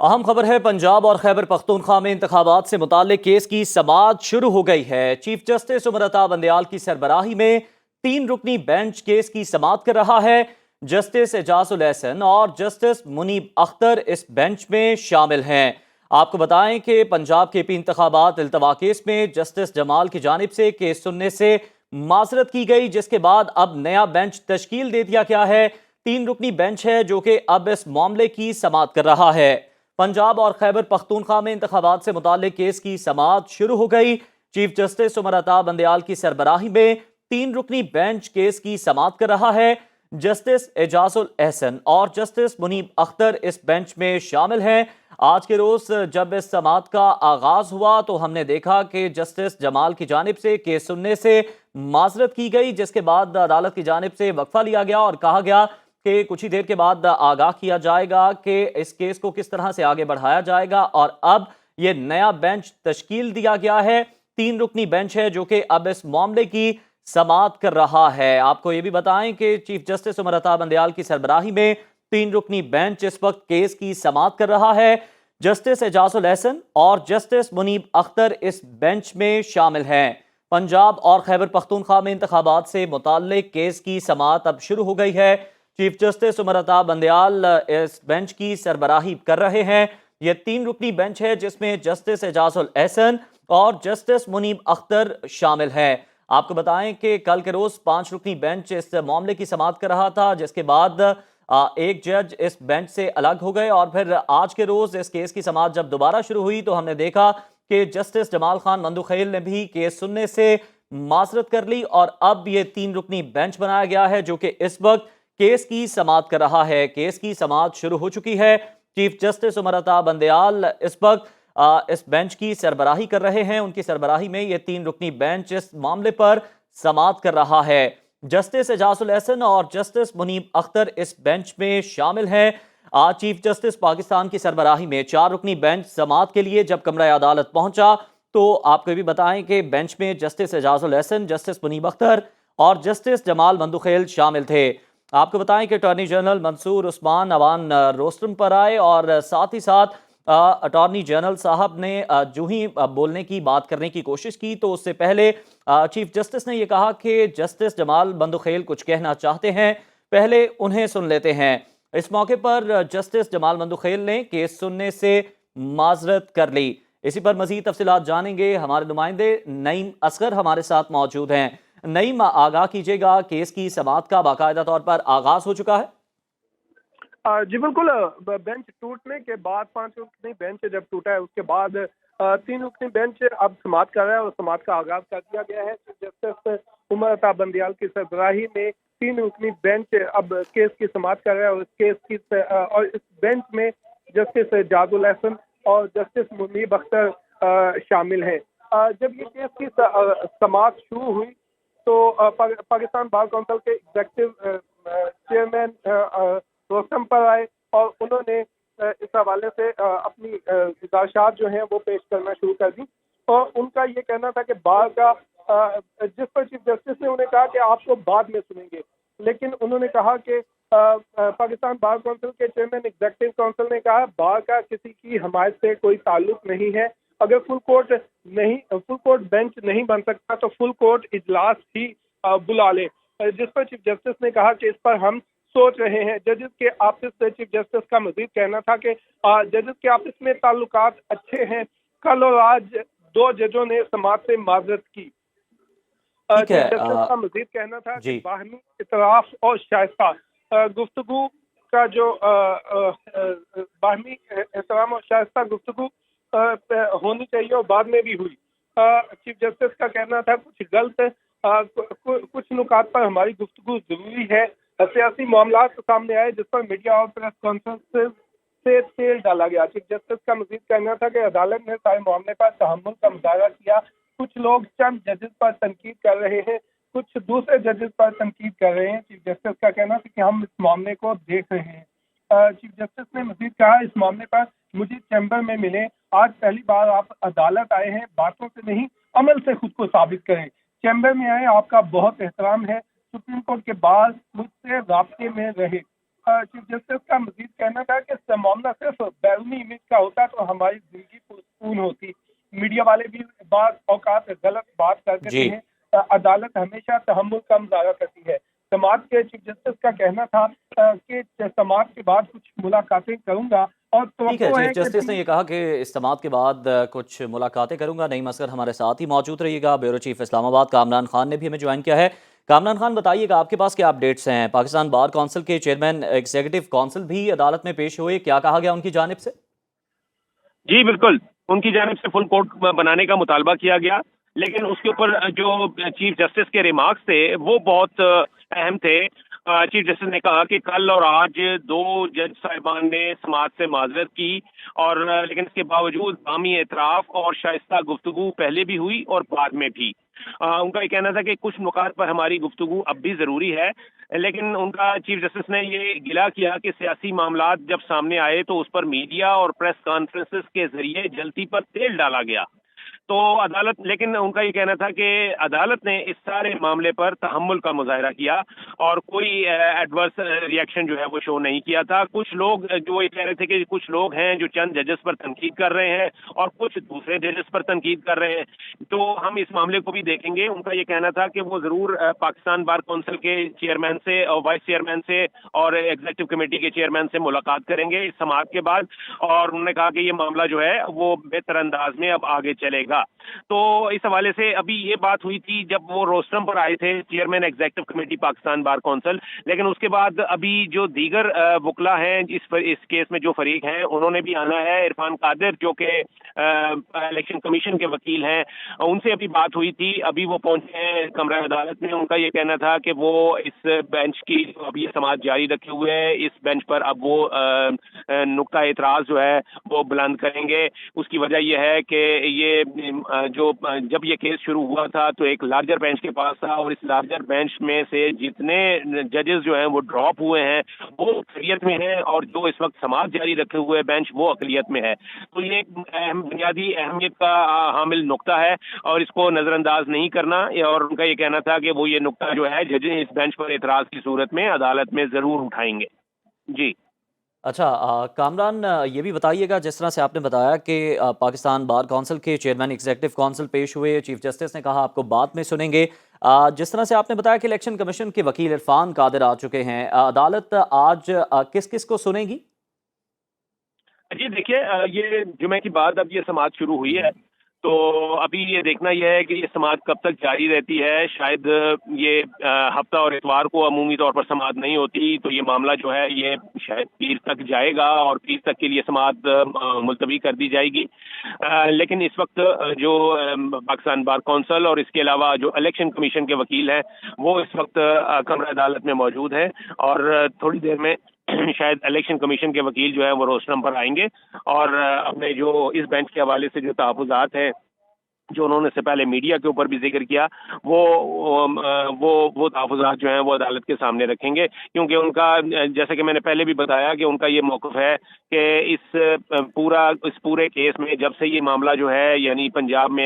अहम खबर है, पंजाब और खैबर पख्तूनख्वा में इंतखाबात से मुताल्लिक केस की समाअत शुरू हो गई है। चीफ जस्टिस उमर अता बंदयाल की सरबराही में 3 रुकनी बेंच केस की समाअत कर रहा है। जस्टिस एजाजुल एहसन और जस्टिस मुनीब अख्तर इस बेंच में शामिल हैं। आपको बताएं कि पंजाब के पी इंतखाबात इल्तवा केस में जस्टिस जमाल की जानिब से केस सुनने से माजरत की गई, जिसके बाद अब नया बेंच तश्कील दे दिया गया है। 3 रुकनी बेंच है जो कि अब इस मामले की समाअत कर रहा है। पंजाब और खैबर पख्तूनख्वा में इंतखाबात से मुताल्लिक केस की समाअत शुरू हो गई। चीफ जस्टिस उमर अता बंदयाल की सरबराही में 3 रुकनी बेंच केस की समाअत कर रहा है। जस्टिस एजाजुल एहसन और जस्टिस मुनीब अख्तर इस बेंच में शामिल हैं। आज के रोज जब इस समाअत का आगाज हुआ तो हमने देखा कि जस्टिस जमाल की जानिब से केस सुनने से माजरत की गई, जिसके बाद अदालत की जानिब से वक्फा लिया गया और कहा गया कि कुछ ही देर के बाद आगाह किया जाएगा कि इस केस को किस तरह से आगे बढ़ाया जाएगा। और अब यह नया बेंच तश्कील दिया गया है। 3 रुकनी बेंच है जो कि अब इस मामले की समाअत कर रहा है। आपको यह भी बताएं कि चीफ जस्टिस उमर अता बंदयाल की सरबराही में 3 रुकनी बेंच इस वक्त केस की समाअत कर रहा है। जस्टिस एजाजुल एहसन और जस्टिस मुनीब अख्तर इस बेंच में शामिल हैं। पंजाब और खैबर पख्तूनख्वा में इंतखाबात से मुताल्लिक केस की समाअत अब शुरू हो गई है। चीफ जस्टिस उमर अता बंदयाल इस बेंच की सरबराही कर रहे हैं। यह 3 रुकनी बेंच है जिसमें जस्टिस एजाजुल एहसन और जस्टिस मुनीब अख्तर शामिल हैं। आपको बताएं कि कल के रोज 5 रुकनी बेंच इस मामले की समाअत कर रहा था, जिसके बाद एक जज इस बेंच से अलग हो गए और फिर आज के रोज इस केस की समाअत जब दोबारा शुरू हुई तो हमने देखा कि जस्टिस जमाल खान मंदुखेल ने भी केस सुनने से माजरत कर ली और अब ये 3 रुकनी बेंच बनाया गया है जो कि इस वक्त केस की समाअत कर रहा है। केस की समाअत शुरू हो चुकी है। चीफ जस्टिस उमर अता बंदयाल इस वक्त इस बेंच की सरबराही कर रहे हैं। उनकी सरबराही में यह 3 रुकनी बेंच इस मामले पर समाअत कर रहा है। जस्टिस एजाजुल एहसन और जस्टिस मुनीब अख्तर इस बेंच में शामिल हैं। आज चीफ जस्टिस पाकिस्तान की सरबराही में 4 रुकनी बेंच समाअत के लिए जब कमरा अदालत पहुंचा तो आपको भी बताएं कि बेंच में जस्टिस एजाजुल एहसन, जस्टिस मुनीब अख्तर और जस्टिस जमाल मंदुखेल शामिल थे। आपको बताएं कि Attorney General Mansoor Usman Awan rostrum पर आए और साथ ही साथ अटॉर्नी जनरल साहब ने जो ही बोलने की बात करने की कोशिश की तो उससे पहले चीफ जस्टिस ने यह कहा कि जस्टिस जमाल मंदुखेल कुछ कहना चाहते हैं, पहले उन्हें सुन लेते हैं। इस मौके पर जस्टिस जमाल मंदुखेल ने केस सुनने से माजरत कर ली। इसी पर मजीद तफसीलात जानेंगे। हमारे नुमाइंदे नईम असगर हमारे साथ मौजूद हैं। नईम, आगाह कीजिएगा, केस की समाअत का बाकायदा तौर पर आगाज हो चुका है? जी बिल्कुल। बेंच टूटने के बाद 5 रुकनी बेंच जब टूटा है उसके बाद 3 रुकनी बेंच अब समाअत कर रहा है और समाअत का आगाज कर दिया गया है। चीफ जस्टिस उमर अता बंदयाल की सरबराही में 3 रुकनी बेंच अब केस की समाअत कर रहा है और इस बेंच में जस्टिस एजाजुल एहसन और जस्टिस मुनीब अख्तर शामिल हैं। जब ये केस की समाअत शुरू हुई तो पाकिस्तान बार काउंसिल के एग्जीक्यूटिव चेयरमैन रोस्टम पर आए और उन्होंने इस हवाले से अपनी गुजारिशात जो हैं वो पेश करना शुरू कर दी। और उनका ये कहना था कि बार का जिस पर चीफ जस्टिस ने उन्हें कहा कि आपको बाद में सुनेंगे, लेकिन उन्होंने कहा कि पाकिस्तान बार काउंसिल के चेयरमैन एग्जीक्यूटिव काउंसिल ने कहा बार का किसी की हमायत से कोई ताल्लुक नहीं है। अगर फुल कोर्ट बेंच नहीं बन सकता तो फुल कोर्ट इजलास ही बुला ले। जिस पर चीफ जस्टिस ने कहा कि इस पर हम सोच रहे हैं। जजेस के आपस से चीफ जस्टिस का मजीद कहना था कि जजेस के आपस में ताल्लुकात अच्छे हैं। कल और आज 2 जजों ने समाअत से माजरत की। ठीक है। चीफ जस्टिस का मजीद कहना था कि जी। बाहमी इतराफ और शाइस्ता गुफ्तगू का जो बाहमी एहतराम और शाइस्ता गुफ्तगू होनी चाहिए और बाद में भी हुई। चीफ जस्टिस का कहना था कुछ गलत कुछ नुकात पर हमारी गुफ्तगू जरूरी है। सियासी मामला सामने आए जिस पर मीडिया और प्रेस कॉन्फ्रेंस से तेल डाला गया। चीफ जस्टिस का मजीद कहना था कि अदालत ने सारे मामले पर तहम्मुल का मुजाहरा किया। कुछ लोग चंद जजेस पर तनकीद कर रहे हैं, कुछ दूसरे जजेस पर तनकीद कर रहे हैं। चीफ जस्टिस का कहना था कि हम इस मामले को देख रहे हैं। चीफ जस्टिस ने मजीद कहा इस मामले पर मुझे चैम्बर में मिले। आज पहली बार आप अदालत आए हैं, बातों से नहीं अमल से खुद को साबित करें। चैम्बर में आए, आपका बहुत एहतराम है। सुप्रीम कोर्ट के बाद मुझसे राब्ते में रहे। चीफ जस्टिस का मजीद कहना था कि मामला सिर्फ बैरूनी इमेज का होता तो हमारी जिंदगी पुरसकून होती। मीडिया वाले भी बात औकात गलत बात करते जी। हैं। अदालत हमेशा तहम्मुल का मुजाहरा करती है। समाज के चीफ जस्टिस का कहना था कि समाज के बाद कुछ मुलाकातें करूंगा और ठीक है, तवक्को चीफ है जस्टिस ने कि ये कहा कि इस्तेमाल के बाद कुछ मुलाकातें करूंगा। नईम असगर हमारे साथ ही मौजूद रहिएगा। ब्यूरो चीफ इस्लामाबाद कामरान खान ने भी हमें ज्वाइन किया है। कामरान खान, बताइएगा आपके पास क्या अपडेट्स हैं? पाकिस्तान बार कौंसिल के चेयरमैन एग्जीक्यूटिव काउंसिल भी अदालत में पेश हुए, क्या कहा गया उनकी जानिब से? जी बिल्कुल, उनकी जानिब से फुल कोर्ट बनाने का मुतालबा किया गया, लेकिन उसके ऊपर जो चीफ जस्टिस के रिमार्क्स थे वो बहुत अहम थे। चीफ जस्टिस ने कहा कि कल और आज 2 जज साहिबान ने समाज से माजरत की और लेकिन इसके बावजूद बामी एतराफ़ और शाइस्ता गुफ्तगू पहले भी हुई और बाद में भी। उनका ये कहना था कि कुछ नुकात पर हमारी गुफ्तगू अब भी ज़रूरी है, लेकिन उनका चीफ जस्टिस ने ये गिला किया कि सियासी मामलात जब सामने आए तो उस पर मीडिया और प्रेस कॉन्फ्रेंसेस के जरिए जल्दी पर तेल डाला गया। तो अदालत, लेकिन उनका ये कहना था कि अदालत ने इस सारे मामले पर तहम्मुल का मुजाहिरा किया और कोई एडवर्स रिएक्शन जो है वो शो नहीं किया था। कुछ लोग जो ये कह रहे थे कि कुछ लोग हैं जो चंद जजेस पर तनकीद कर रहे हैं और कुछ दूसरे जजेस पर तनकीद कर रहे हैं, तो हम इस मामले को भी देखेंगे। उनका ये कहना था कि वो जरूर पाकिस्तान बार काउंसिल के चेयरमैन से और वाइस चेयरमैन से और एग्जीक्यूटिव कमेटी के चेयरमैन से मुलाकात करेंगे इस समाअत के बाद, और उन्होंने कहा कि ये मामला जो है वो बेहतर अंदाज में अब आगे चलेगा। तो इस हवाले से अभी ये बात हुई थी जब वो रोस्टरम पर आए थे chairman executive committee Pakistan bar council, लेकिन उसके बाद अभी जो दीगर वकला हैं इस केस में जो फरीक हैं उन्होंने भी आना है। इरफान कादिर जो कि इलेक्शन कमीशन के वकील हैं, उनसे अभी बात हुई थी, अभी वो पहुंचे हैं कमरा अदालत में। उनका ये कहना था कि वो इस बेंच की अभी समाअत जारी रखे हुए हैं, इस बेंच पर अब वो नुक्ता एतराज जो है वो बुलंद करेंगे। उसकी वजह यह है कि ये जो जब ये केस शुरू हुआ था तो एक लार्जर बेंच के पास था और इस लार्जर बेंच में से जितने जजेस जो हैं वो ड्रॉप हुए हैं वो अकलियत में हैं और जो इस वक्त समाअत जारी रखे हुए बेंच वो अकलियत में है। तो ये एक बुनियादी अहमियत का हामिल नुक्ता है और इसको नजरअंदाज नहीं करना। और उनका ये कहना था कि वो ये नुक्ता जो है जजेस इस बेंच पर एतराज की सूरत में अदालत में जरूर उठाएंगे। जी अच्छा, कामरान, ये भी बताइएगा, जिस तरह से आपने बताया कि पाकिस्तान बार काउंसिल के चेयरमैन एग्जीक्यूटिव काउंसिल पेश हुए, चीफ जस्टिस ने कहा आपको बाद में सुनेंगे। जिस तरह से आपने बताया कि इलेक्शन कमीशन के वकील इरफान कादिर आ चुके हैं, अदालत आज किस किस को सुनेगी? जी देखिए, ये जुमे की बाद अब ये समाअत शुरू हुई है, तो अभी ये देखना यह है कि ये समाअत कब तक जारी रहती है। शायद ये हफ्ता और इतवार को अमूमी तौर पर समाअत नहीं होती, तो ये मामला जो है ये शायद पीर तक जाएगा और पीर तक के लिए समाअत मुलतवी कर दी जाएगी। लेकिन इस वक्त जो पाकिस्तान बार काउंसिल और इसके अलावा जो इलेक्शन कमीशन के वकील हैं वो इस वक्त कमरा अदालत में मौजूद हैं और थोड़ी देर में शायद इलेक्शन कमीशन के वकील जो है वो रोस्टरम पर आएंगे और अपने जो इस बेंच के हवाले से जो तहफ़्फ़ुज़ात हैं जो उन्होंने से पहले मीडिया के ऊपर भी जिक्र किया वो तहफ़्फ़ुज़ात जो हैं वो अदालत के सामने रखेंगे, क्योंकि उनका जैसे कि मैंने पहले भी बताया कि उनका ये मौक़िफ़ है कि इस पूरे केस में जब से ये मामला जो है यानी पंजाब में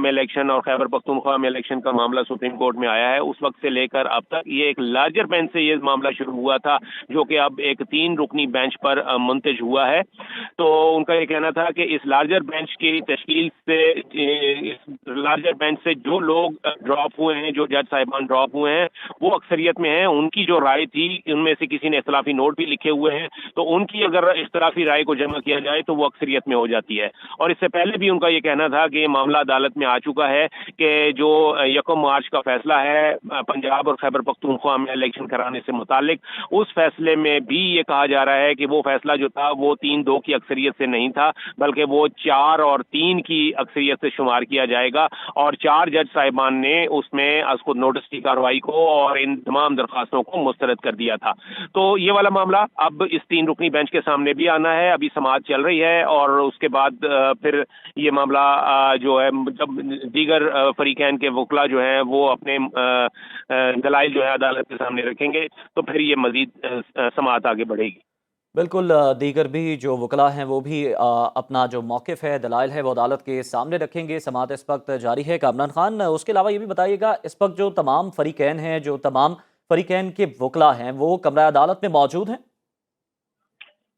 इलेक्शन और खैबर पख्तूनख्वा में इलेक्शन का मामला सुप्रीम कोर्ट में आया है, उस वक्त से लेकर अब तक ये एक लार्जर बेंच से ये मामला शुरू हुआ था जो कि अब एक 3 रुकनी बेंच पर मुंतज हुआ है। तो उनका ये कहना था कि इस लार्जर बेंच की तश्कील से इस लार्जर बेंच से जो लोग ड्रॉप हुए हैं, जो जज साहिबान ड्रॉप हुए हैं वो अक्सरियत में हैं। उनकी जो राय थी उनमें से किसी ने इख्तिलाफी नोट भी लिखे हुए हैं, तो उनकी अगर इख्तिलाफी राय को जमा किया जाए तो वो अक्सरियत में हो जाती है। और इससे पहले भी उनका ये कहना था कि ये मामला अदालत में आ चुका है कि जो 1 मार्च का फैसला है पंजाब और खैबर पख्तूनख्वा में इलेक्शन कराने से मुतालिक, उस फैसले में भी ये कहा जा रहा है कि वो फैसला जो था वो 3-2 की अक्सरियत से नहीं था, बल्कि वो 4 और 3 की अक्सरियत से शुमार किया जाएगा और 4 जज साहिबान ने उसमें उसको नोटिस की कार्रवाई को और इन तमाम दरखास्तों को मुस्तरद कर दिया था। तो ये वाला मामला अब इस 3 रुकनी बेंच के सामने भी आना है। अभी समाअत चल रही है और उसके बाद फिर ये मामला जो है जब दीगर फरीकैन के वकला जो हैं वो अपने दलाइल जो है अदालत के सामने रखेंगे तो फिर ये मजीद समाअत आगे बढ़ेगी। बिल्कुल, दीगर भी जो वकला हैं वो भी अपना जो मौक़िफ़ है, दलाइल है, वो अदालत के सामने रखेंगे। समाअत इस वक्त जारी है। कामरान खान, उसके अलावा ये भी बताइएगा, इस वक्त जो तमाम फ़रीक़ैन हैं, जो तमाम फरीकैन के वकला हैं वो कमरा अदालत में मौजूद हैं?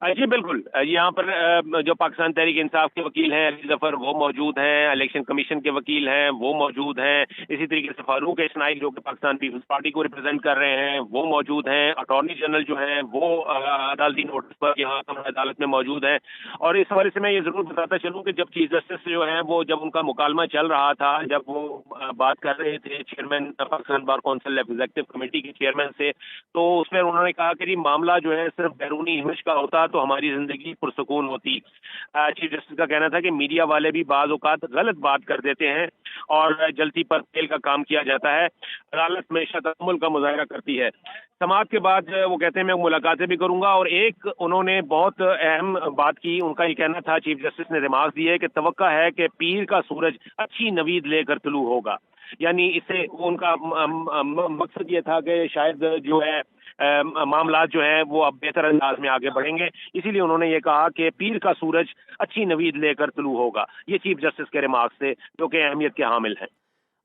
जी बिल्कुल, यहाँ पर जो पाकिस्तान तहरीक इंसाफ के वकील हैं अली जफर वो मौजूद हैं, इलेक्शन कमीशन के वकील हैं वो मौजूद हैं, इसी तरीके से फारूक इस्माइल जो कि पाकिस्तान पीपल्स पार्टी को रिप्रेजेंट कर रहे हैं वो मौजूद हैं, अटॉर्नी जनरल जो हैं वो अदालती नोटिस पर यहाँ अदालत में मौजूद हैं। और इस हवाले से मैं ये जरूर बताता चलूँ कि जब चीफ जस्टिस जो है वो जब उनका मुकालमा चल रहा था, जब वो बात कर रहे थे chairman Pakistan bar council executive committee के चेयरमैन से, तो उसमें उन्होंने कहा कि मामला जो है सिर्फ बैरूनी इमेज का होता तो हमारी जिंदगी पुरसकून होती। चीफ जस्टिस का कहना था कि मीडिया वाले भी बाज़ औक़ात गलत बात कर देते हैं और जल्दी पर तेल का काम किया जाता है। अदालत हमेशा तहम्मुल का मुज़ाहरा करती है। समाअत के बाद वो कहते हैं मैं मुलाकातें भी करूंगा। और एक उन्होंने बहुत अहम बात की, उनका ये कहना था, चीफ जस्टिस ने रिमार्क दिए कि तवक्का है कि पीर का सूरज अच्छी नवीद लेकर तुलू होगा। यानी इससे उनका मकसद ये था कि शायद जो है मामला जो है वो अब बेहतर अंदाज में आगे बढ़ेंगे, इसीलिए उन्होंने ये कहा कि पीर का सूरज अच्छी नवीद लेकर तुलू होगा। ये चीफ जस्टिस के रिमार्क्स थे जो कि अहमियत के हामिल हैं।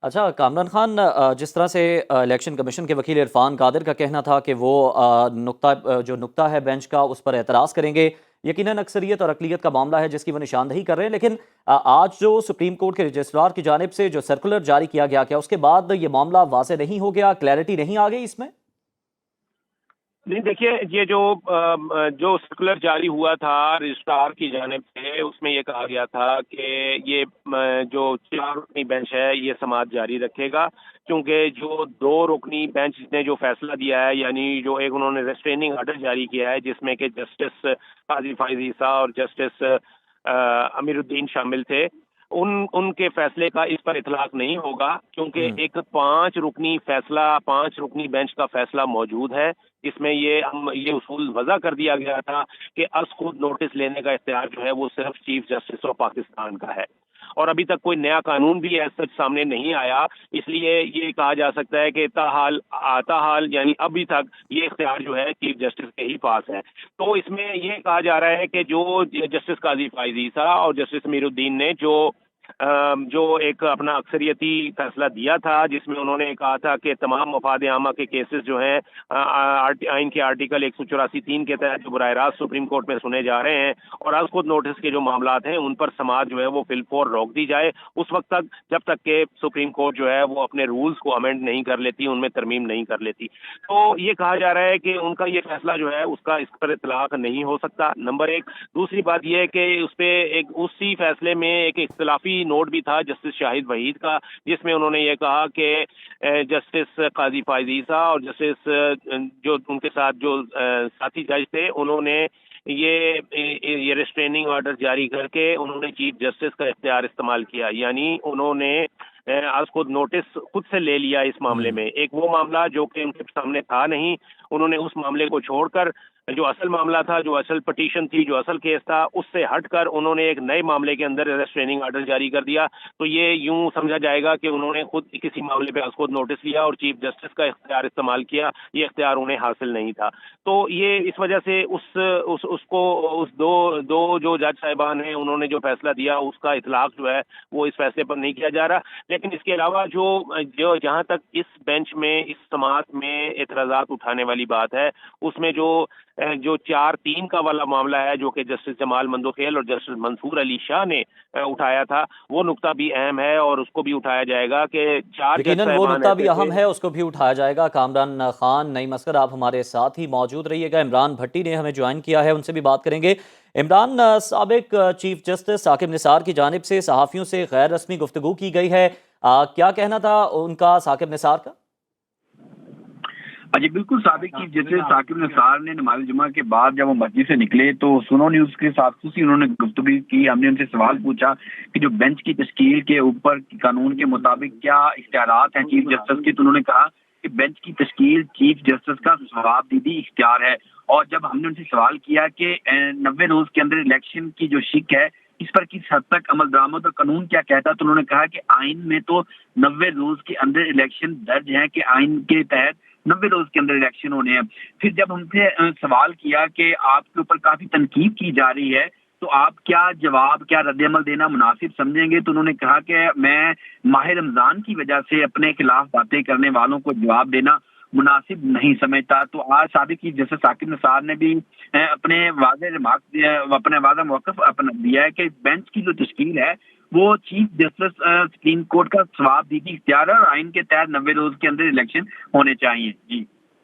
अच्छा कामरान खान, जिस तरह से इलेक्शन कमीशन के वकील इरफान कादिर का कहना था कि वो जो नुक्ता है बेंच का उस पर एतराज़ करेंगे, यकीनन अक्सरियत और अकलियत का मामला है जिसकी वो निशानदही कर रहे हैं, लेकिन आज जो सुप्रीम कोर्ट के रजिस्ट्रार की जानिब से जो सर्कुलर जारी किया गया, क्या उसके बाद ये मामला वाज़ेह नहीं हो गया, क्लैरिटी नहीं आ गई इसमें? नहीं देखिए, ये जो सर्कुलर जारी हुआ था रजिस्ट्रार की जानिब से, उसमें ये कहा गया था कि ये जो 4 रुकनी बेंच है ये समाअत जारी रखेगा, क्योंकि जो 2 रुकनी बेंच ने जो फैसला दिया है, यानी जो एक उन्होंने रेस्ट्रेनिंग आर्डर जारी किया है जिसमें कि जस्टिस काजी फाइज ईसा और जस्टिस अमीरुद्दीन शामिल थे, उनके फैसले का इस पर इतलाक नहीं होगा, क्योंकि एक 5 रुकनी बेंच का फैसला मौजूद है जिसमें ये उसूल वज़ा कर दिया गया था कि अज़ खुद नोटिस लेने का इख्तियार जो है वो सिर्फ चीफ जस्टिस ऑफ पाकिस्तान का है। और अभी तक कोई नया कानून भी ऐसा सामने नहीं आया, इसलिए ये कहा जा सकता है कि ताहाल यानी अभी तक ये इख्तियार जो है चीफ जस्टिस के ही पास है। तो इसमें ये कहा जा रहा है कि जो जस्टिस काजी फाइज ईसा और जस्टिस अमीरुद्दीन ने जो एक अपना अक्सरियती फैसला दिया था, जिसमें उन्होंने कहा था कि तमाम मफाद आमा के केसेस जो हैं आइन के आर्टिकल 184(3) के तहत जो बराह रास्त सुप्रीम कोर्ट में सुने जा रहे हैं, और आज खुद नोटिस के जो मामला हैं उन पर समाअत जो है वो फिलफौर रोक दी जाए उस वक्त तक, जब तक के सुप्रीम कोर्ट जो है वो अपने रूल्स को अमेंड नहीं कर लेती, उनमें तरमीम नहीं कर लेती। तो ये कहा जा रहा है कि उनका ये फैसला जो है उसका इस पर इतलाक नहीं हो सकता, नंबर 1। दूसरी बात यह है कि उस पर उसी फैसले में एक इख्तिलाफी नोट भी था जस्टिस शाहिद वहीद का, जिसमें उन्होंने ये कहा कि जस्टिस काजी फाइज ईसा और जस्टिस जो उनके साथ जो साथी जज थे, उन्होंने ये रिस्ट्रेनिंग ऑर्डर जारी करके उन्होंने चीफ जस्टिस का इख्तियार इस्तेमाल किया, यानी उन्होंने आज खुद नोटिस खुद से ले लिया इस मामले में। एक वो मामला जो कि उनके सामने था नहीं, उन्होंने उस मामले को छोड़कर जो असल मामला था, जो असल पटिशन थी, जो असल केस था, उससे हटकर उन्होंने एक नए मामले के अंदर रेस्ट्रेनिंग ऑर्डर जारी कर दिया। तो ये यूं समझा जाएगा कि उन्होंने खुद किसी मामले पे खुद नोटिस लिया और चीफ जस्टिस का इख्तियार इस्तेमाल किया, ये इख्तियार उन्हें हासिल नहीं था। तो ये इस वजह से उस दो जो जज साहिबान हैं उन्होंने जो फैसला दिया उसका इतलाक जो है वो इस फैसले पर नहीं किया जा रहा। लेकिन इसके अलावा जो जहाँ तक इस बेंच में, इस समाअत में एतराज़ात उठाने वाली बात है, उसमें जो 4-3 का वाला मामला है जो कि जस्टिस जमाल मंदोखेल और जस्टिस मंसूर अली शाह ने उठाया था, वो नुक्ता भी अहम है और उसको भी उठाया जाएगा कि 4 यकीनन वो नुक्ता भी अहम है, उसको भी उठाया जाएगा। कामरान खान, नईम असगर, आप हमारे साथ ही मौजूद रहिएगा। इमरान भट्टी ने हमें ज्वाइन किया है, उनसे भी बात करेंगे। इमरान, साबिक चीफ जस्टिस साकिब निसार की जानिब से सहाफ़ियों से गैर रस्मी गुफ्तगू की गई है, क्या कहना था उनका साकिब निसार का? जी बिल्कुल, साबिक चीफ जस्टिस साकिब निसार ने नमाज़ जुमा के बाद जब वो मस्जिद से निकले तो सुनो न्यूज़ के साथ ही उन्होंने गुफ्तगू की। हमने उनसे सवाल पूछा कि जो बेंच की तश्कील के ऊपर कानून के मुताबिक क्या इख्तियारात हैं चीफ जस्टिस की, तो उन्होंने कहा कि बेंच की तश्कील चीफ जस्टिस का जवाबदीदी इख्तियार है। और जब हमने उनसे सवाल किया कि 90 रोज के अंदर इलेक्शन की जो शिक है इस पर किस हद तक अमल दरामद और कानून क्या कहता, तो उन्होंने कहा कि आइन में तो 90 रोज के अंदर इलेक्शन दर्ज है कि आइन के तहत 90 रोज के अंदर इलेक्शन होने हैं। फिर जब हमसे सवाल किया कि आपके ऊपर काफी तनकीद की जा रही है तो आप क्या रद्द-ए-अमल देना मुनासिब समझेंगे, तो उन्होंने कहा कि मैं माह रमजान की वजह से अपने खिलाफ बातें करने वालों को जवाब देना मुनासिब नहीं समझता। तो आज साबिक चीफ जस्टिस साकिब निसार ने भी अपने वाज़ेह रिमार्क अपने वाज़ेह मौक़िफ़ अपना दिया है कि बेंच की जो तश्कील है वो चीफ जस्टिस सुप्रीम कोर्ट का सवाब दीदी इख्तियार है और आइन के तहत 90 रोज के अंदर इलेक्शन होने चाहिए। जी।